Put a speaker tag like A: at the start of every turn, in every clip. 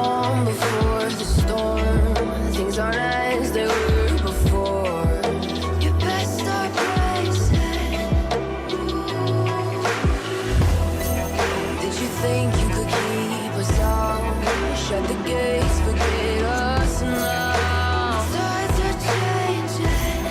A: calm before the storm. Things aren't as they were before. You best start bracing. Did you think you could keep us out? Shut the gates, forget us now. Tides are changing.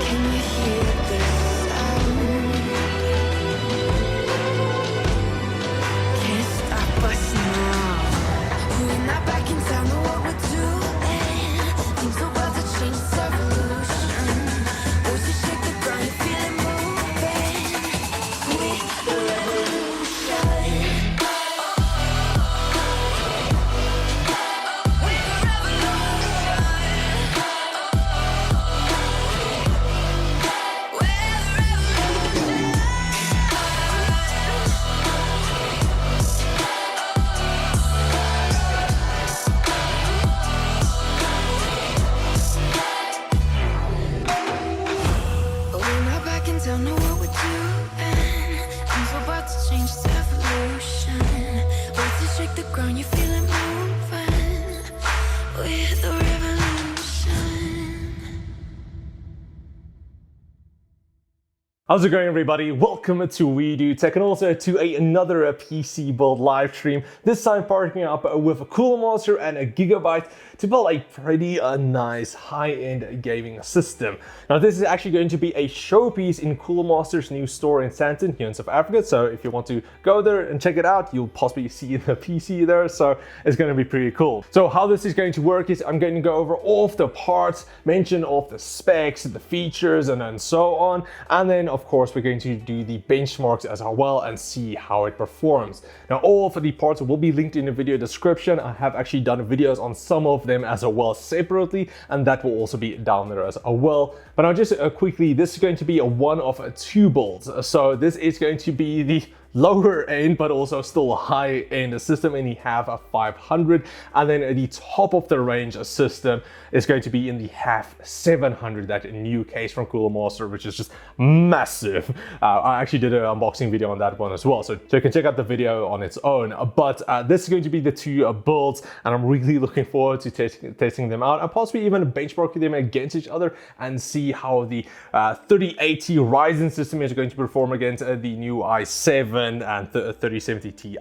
A: Can you hear the sound? Can't stop us now. We're not back in town, know what we're doing. Things are about to change, it's evolution. Voices shake the ground, you feel it moving. We're the revolution. We're the We're not back in town, know what we're doing. Things are about to change, it's evolution. Voices shake the ground, you feel it moving. We're the revolution.
B: How's it going, everybody? Welcome to We Do Tech and also to another PC build live stream. This time partnering up with a Cooler Master and a Gigabyte to build a pretty nice high-end gaming system. Now this is actually going to be a showpiece in Cooler Master's new store in Sandton here in South Africa. So if you want to go there and check it out, you'll possibly see the PC there. So it's going to be pretty cool. So how this is going to work is I'm going to go over all of the parts, mention all of the specs, the features, and so on. And then of course we're going to do the benchmarks as well and see how it performs. Now all of the parts will be linked in the video description. I have actually done videos on some of them as well separately, and that will also be down there as well. But now just quickly, this is going to be a one of two builds. So this is going to be the lower end but also still high end system, and you have a 500, and then the top of the range system is going to be in the half 700, that new case from Cooler Master, which is just massive. I actually did an unboxing video on that one as well, so you can check out the video on its own. But this is going to be the two builds, and I'm really looking forward to testing them out and possibly even benchmarking them against each other and see how the 3080 Ryzen system is going to perform against the new i7 and the 3070 Ti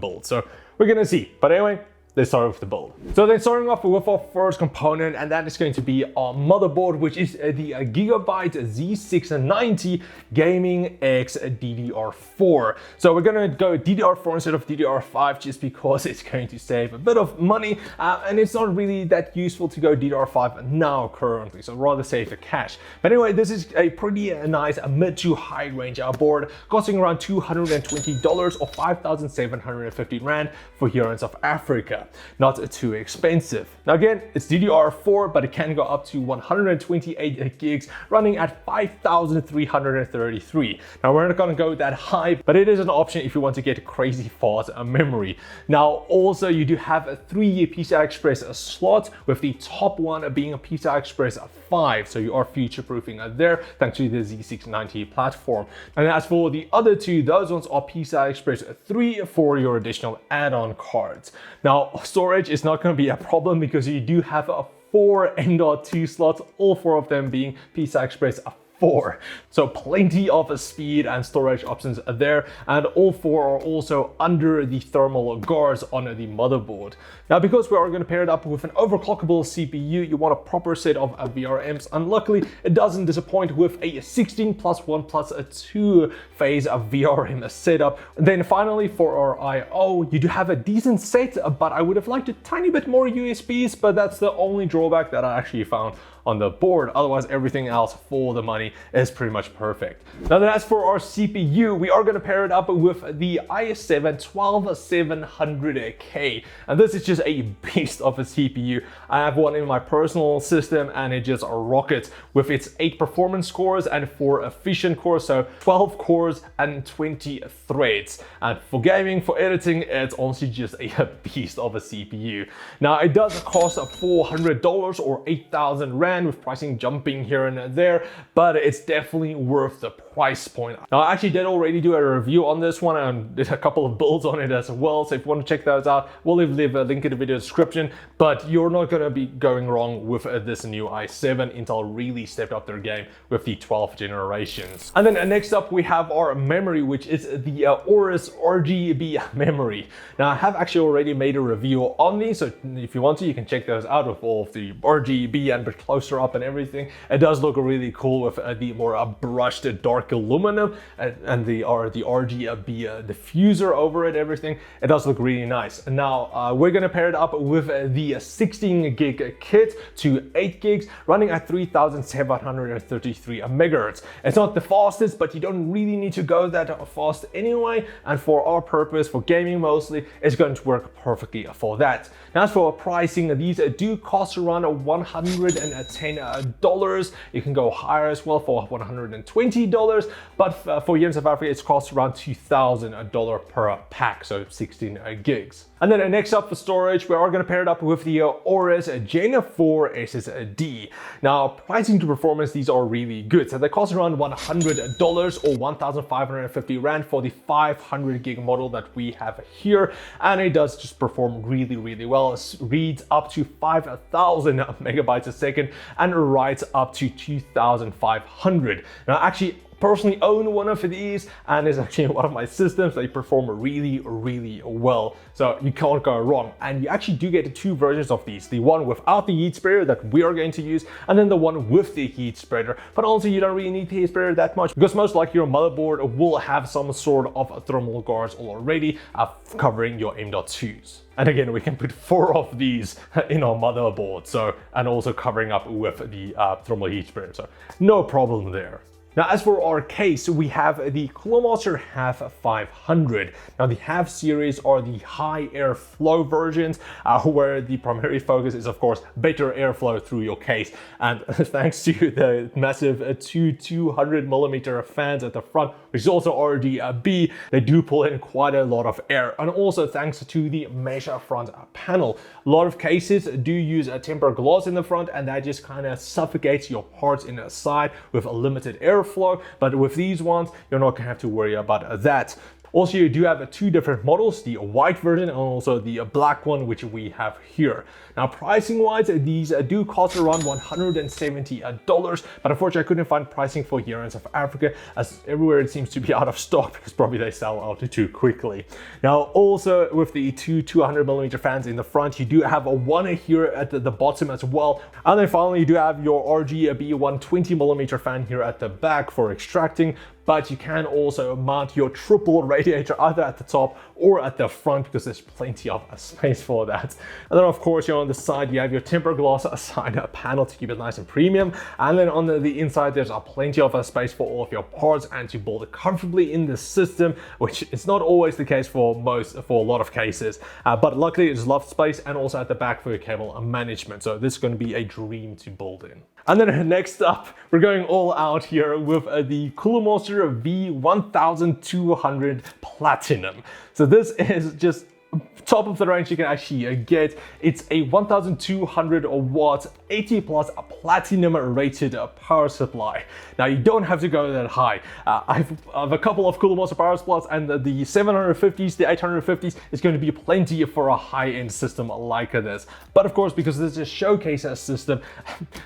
B: build. So we're gonna see. But anyway, let's start with the build. So then starting off with our first component, and that is going to be our motherboard, which is the Gigabyte Z690 Gaming X DDR4. So we're gonna go DDR4 instead of DDR5 just because it's going to save a bit of money, and it's not really that useful to go DDR5 now currently, so rather save the cash. But anyway, this is a pretty nice mid to high range board, costing around $220 or 5,750 Rand for here in South Africa. Not too expensive. Now again, it's DDR4, but it can go up to 128 gigs running at 5,333. Now we're not gonna go that high, but it is an option if you want to get crazy fast memory. Now also you do have 3 PCI Express slots, with the top one being a PCI Express 5, so you are future-proofing there thanks to the Z690 platform. And as for the other two, those ones are PCI Express 3 for your additional add-on cards. Now storage is not going to be a problem because you do have 4 M.2 slots, all 4 of them being PCI Express 4. So plenty of speed and storage options are there, and all 4 are also under the thermal guards on the motherboard. Now because we are going to pair it up with an overclockable CPU, you want a proper set of VRMs, and luckily it doesn't disappoint with a 16+1+2 phase of VRM setup. Then finally for our I/O, you do have a decent set, but I would have liked a tiny bit more USBs, but that's the only drawback that I actually found on the board. Otherwise, everything else for the money is pretty much perfect. Now then, as for our CPU, we are going to pair it up with the i7 12700K, and this is just a beast of a CPU. I have one in my personal system and it just rockets with its 8 performance cores and 4 efficient cores, so 12 cores and 20 threads. And for gaming, for editing, it's honestly just a beast of a CPU. Now it does cost $400 or 8,000 Rand, with pricing jumping here and there, but it's definitely worth the price price point. Now, I actually did already do a review on this one and did a couple of builds on it as well. So if you want to check those out, we'll leave a link in the video description. But you're not going to be going wrong with this new i7. Intel really stepped up their game with the 12th generations. And then next up, we have our memory, which is the aorus RGB memory. Now, I have actually already made a review on these, so if you want to, you can check those out with all of the RGB and a bit closer up and everything. It does look really cool with the more brushed dark aluminum and the RGB diffuser over it, everything. It does look really nice. And now we're gonna pair it up with the 16 gig kit to 8 gigs running at 3733 megahertz. It's not the fastest, but you don't really need to go that fast anyway. And for our purpose, for gaming mostly, it's going to work perfectly for that. Now, as for pricing, these do cost around $110. You can go higher as well for $120, but for here in South Africa, it costs around $2,000 per pack, so 16 gigs. And then next up for storage, we are going to pair it up with the aorus Gen 4 SSD. Now, pricing to performance, these are really good. So they cost around $100 or 1,550 Rand for the 500 gig model that we have here. And it does just perform really, really well. It reads up to 5,000 megabytes a second and writes up to 2,500. Now, actually, personally own one of these, and it's actually one of my systems. They perform really, really well, so you can't go wrong. And you actually do get two versions of these, the one without the heat spreader that we are going to use, and then the one with the heat spreader. But also, you don't really need the heat spreader that much, because most likely your motherboard will have some sort of thermal guards already covering your M.2s. And again, we can put 4 of these in our motherboard, so, and also covering up with the thermal heat spreader, so no problem there. Now, as for our case, we have the CoolMaster HAF 500. Now, the HAF series are the high airflow versions, where the primary focus is, of course, better airflow through your case. And thanks to the massive 200mm fans at the front, which is also RGB, they do pull in quite a lot of air. And also thanks to the mesh front panel. A lot of cases do use a tempered glass in the front, and that just kind of suffocates your parts in the side with a limited airflow. But with these ones, you're not gonna have to worry about that. Also, you do have two different models, the white version and also the black one, which we have here. Now, pricing wise, these do cost around $170, but unfortunately I couldn't find pricing for here in South Africa, as everywhere it seems to be out of stock, because probably they sell out too quickly. Now, also with the two 200mm fans in the front, you do have a one here at the bottom as well. And then finally, you do have your RGB 120mm fan here at the back for extracting. But you can also mount your triple radiator either at the top or at the front, because there's plenty of space for that. And then, of course, on the side, you have your tempered glass side panel to keep it nice and premium. And then on the inside, there's plenty of space for all of your parts and to build it comfortably in the system, which is not always the case for a lot of cases. But luckily, it's loft space, and also at the back for your cable management. So this is going to be a dream to build in. And then next up, we're going all out here with the CoolMaster V1200 Platinum. So this is just top of the range you can actually get. It's a 1200 watt 80 plus platinum rated power supply. Now, you don't have to go that high. I have a couple of CoolMaster power supplies, and the 750s, the 850s is going to be plenty for a high-end system like this. But of course, because this is a showcase system,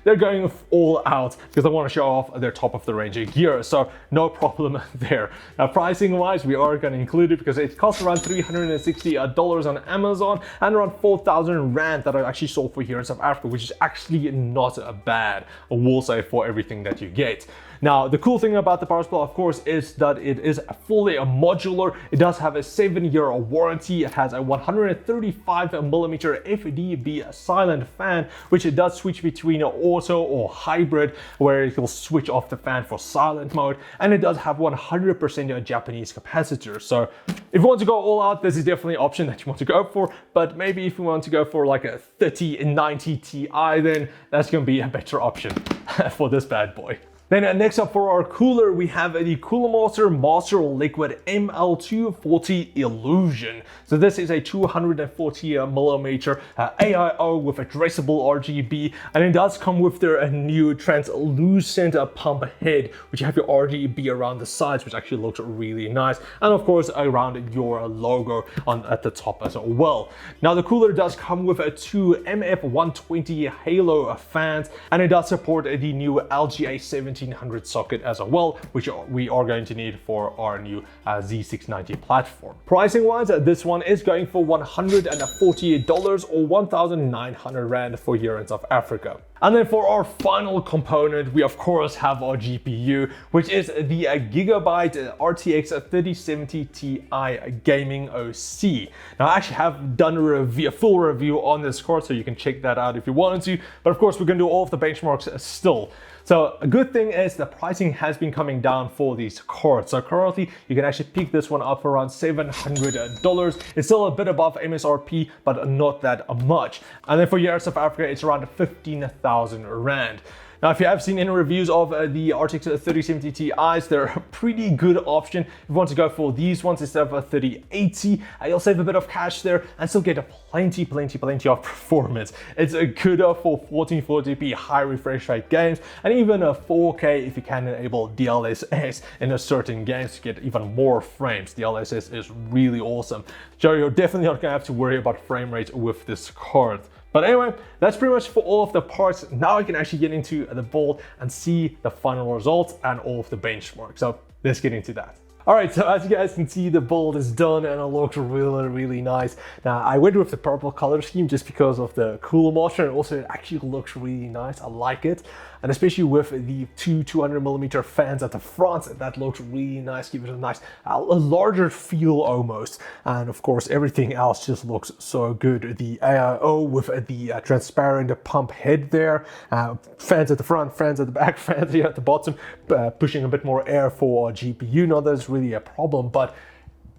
B: they're going all out because they want to show off their top of the range gear. So no problem there. Now, pricing wise, we are going to include it because it costs around $360 on Amazon and around 4,000 Rand that I actually sold for here in South Africa, which is actually not bad, I will say, for everything that you get. Now, the cool thing about the power supply, of course, is that it is fully modular. It does have a 7-year warranty. It has a 135mm FDB silent fan, which it does switch between auto or hybrid, where it will switch off the fan for silent mode. And it does have 100% Japanese capacitor. So if you want to go all out, this is definitely an option that you want to go for. But maybe if you want to go for like a 3090 Ti, then that's going to be a better option for this bad boy. Then next up for our cooler, we have the Cooler Master Liquid ML240 Illusion. So this is a 240mm AIO with addressable RGB, and it does come with their new translucent pump head, which you have your RGB around the sides, which actually looks really nice, and of course around your logo at the top as well. Now the cooler does come with two MF120 Halo fans, and it does support the new LGA 1700 socket as well, which we are going to need for our new Z690 platform. Pricing wise, this one is going for $148 or 1,900 Rand for here in South Africa. And then for our final component, we of course have our GPU, which is the Gigabyte RTX 3070 Ti Gaming OC. Now I actually have done a full review on this card, so you can check that out if you wanted to, but of course we're going to do all of the benchmarks still. So a good thing is the pricing has been coming down for these cards. So currently you can actually pick this one up for around $700. It's still a bit above MSRP, but not that much. And then for here in South Africa, it's around 15,000 Rand. Now, if you have seen any reviews of the RTX 3070 Ti's, they're a pretty good option. If you want to go for these ones instead of a 3080, you'll save a bit of cash there and still get a plenty of performance. It's a good for 1440p high refresh rate games, and even a 4K if you can enable DLSS in a certain games to get even more frames. DLSS is really awesome. So you're definitely not gonna have to worry about frame rates with this card. But anyway, that's pretty much for all of the parts. Now I can actually get into the build and see the final results and all of the benchmarks. So let's get into that. Alright, so as you guys can see, the build is done and it looks really nice. Now, I went with the purple color scheme just because of the Cooler Master, and also it actually looks really nice. I like it. And especially with the two 200mm fans at the front, that looks really nice. Give it a nice, a larger feel almost. And of course, everything else just looks so good. The AIO with the transparent pump head there, fans at the front, fans at the back, fans here at the bottom, pushing a bit more air for our GPU. Not that it's really a problem, but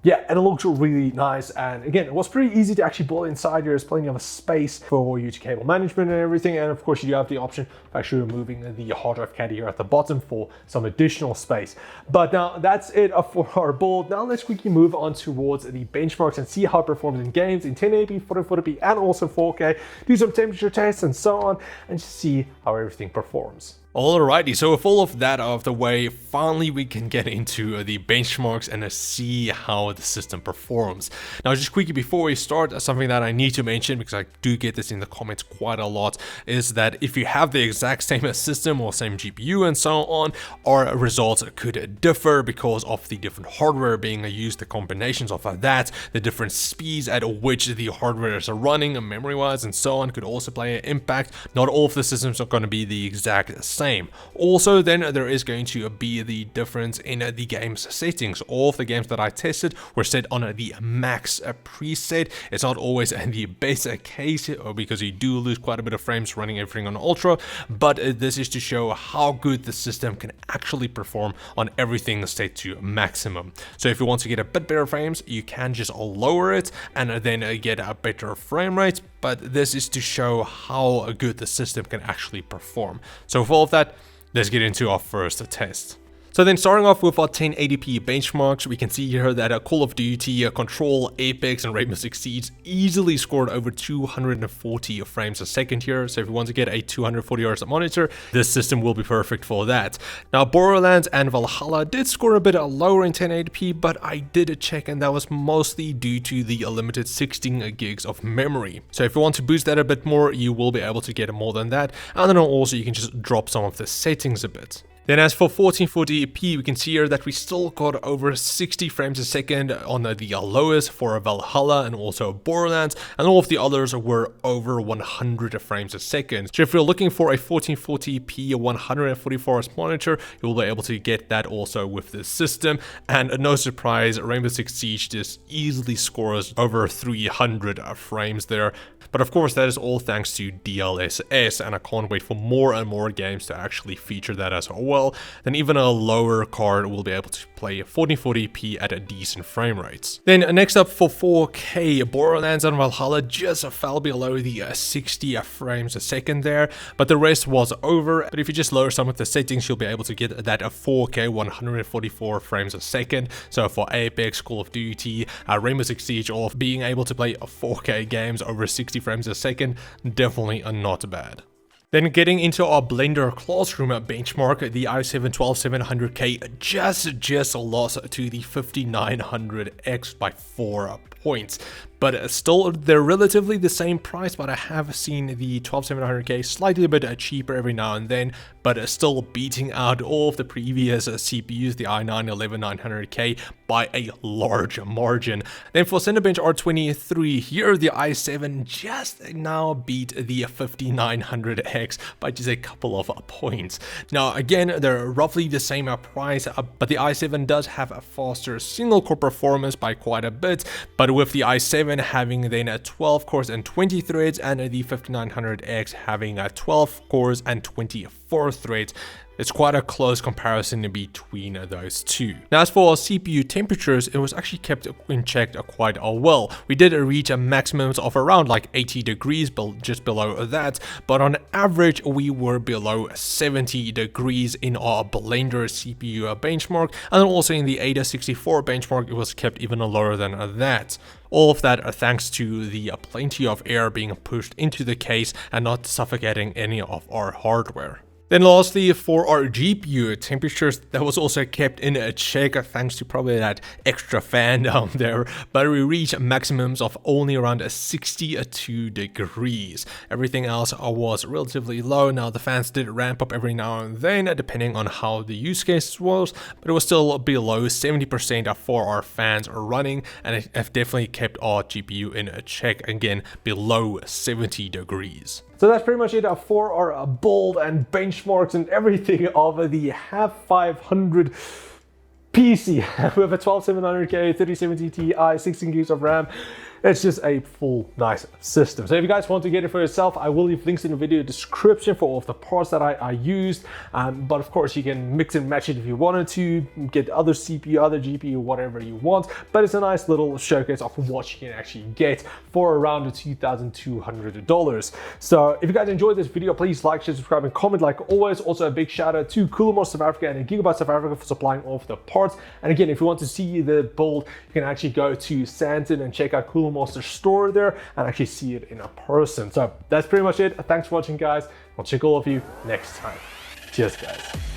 B: yeah, and it looks really nice. And again, it was pretty easy to actually build inside. There's plenty of space for you to cable management and everything. And of course, you do have the option of actually removing the hard drive caddy here at the bottom for some additional space. But now that's it for our build. Now let's quickly move on towards the benchmarks and see how it performs in games in 1080p, 1440p, and also 4K. Do some temperature tests and so on, and just see how everything performs.
C: Alrighty, so with all of that out of the way, finally we can get into the benchmarks and see how the system performs. Now, just quickly before we start, something that I need to mention, because I do get this in the comments quite a lot, is that if you have the exact same system or same GPU and so on, our results could differ because of the different hardware being used, the combinations of that, the different speeds at which the hardware is running, memory-wise and so on, could also play an impact. Not all of the systems are going to be the exact same. Also, then there is going to be the difference in the game's settings. All of the games that I tested were set on the max preset. It's not always the best case because you do lose quite a bit of frames running everything on ultra, but this is to show how good the system can actually perform on everything set to maximum. So if you want to get a bit better frames, you can just lower it and then get a better frame rate. But this is to show how good the system can actually perform. So for all of that, let's get into our first test. So then starting off with our 1080p benchmarks, we can see here that Call of Duty, Control, Apex, and Rainbow Six Siege easily scored over 240 frames a second here. So if you want to get a 240 Hz monitor, this system will be perfect for that. Now, Borderlands and Valhalla did score a bit lower in 1080p, but I did check and that was mostly due to the limited 16 gigs of memory. So if you want to boost that a bit more, you will be able to get more than that. And then also you can just drop some of the settings a bit. Then as for 1440p, we can see here that we still got over 60 frames a second on the lowest for Valhalla and also Borderlands, and all of the others were over 100 frames a second. So if you're looking for a 1440p 144 Hz monitor, you will be able to get that also with this system. And no surprise, Rainbow Six Siege just easily scores over 300 frames there. But of course, that is all thanks to DLSS, and I can't wait for more and more games to actually feature that as well. well, then even a lower card will be able to play 1440p at a decent frame rates. Then next up for 4K, Borderlands and Valhalla just fell below the 60 frames a second there, but the rest was over. But if you just lower some of the settings, you'll be able to get that 4K 144 frames a second. So for Apex, Call of Duty, Rainbow Six Siege, all of being able to play 4K games over 60 frames a second, definitely not bad. Then getting into our Blender Classroom benchmark, the i7-12700K just lost to the 5900X by 4 points. But still, they're relatively the same price, but I have seen the 12700K slightly a bit cheaper every now and then, but still beating out all of the previous CPUs, the i9-11900K, by a large margin. Then for Cinebench R23, here the i7 just now beat the 5900X by just a couple of points. Now again, they're roughly the same price, but the i7 does have a faster single core performance by quite a bit, but with the i7 having then 12 cores and 20 threads, and the 5900X having 12 cores and 24 threads. It's quite a close comparison between those two. Now as for CPU temperatures, it was actually kept in check quite well. We did reach a maximums of around like 80 degrees, just below that, but on average we were below 70 degrees in our Blender CPU benchmark, and also in the AIDA64 benchmark it was kept even lower than that. All of that thanks to the plenty of air being pushed into the case and not suffocating any of our hardware. Then lastly, for our GPU temperatures, that was also kept in check thanks to probably that extra fan down there, but we reached maximums of only around 62 degrees. Everything else was relatively low. Now the fans did ramp up every now and then depending on how the use case was, but it was still below 70% for our fans running, and it have definitely kept our GPU in check, again below 70 degrees.
B: So that's pretty much it for our build and benchmarks and everything of the HAV 500 PC with a 12700K 3070 Ti, 16 gigs of RAM. It's just a full nice system. So if you guys want to get it for yourself, I will leave links in the video description for all of the parts that I used. But of course you can mix and match it if you wanted to, get other CPU, other GPU, whatever you want. But it's a nice little showcase of what you can actually get for around $2,200. So if you guys enjoyed this video, please like, share, subscribe, and comment like always. Also a big shout out to Coolmore South Africa and Gigabyte South Africa for supplying all of the parts. And again, if you want to see the build, you can actually go to Santon and check out Coolmore Monster store there and actually see it in a person. So that's pretty much it. Thanks for watching, guys. I'll check all of you next time. Cheers, guys.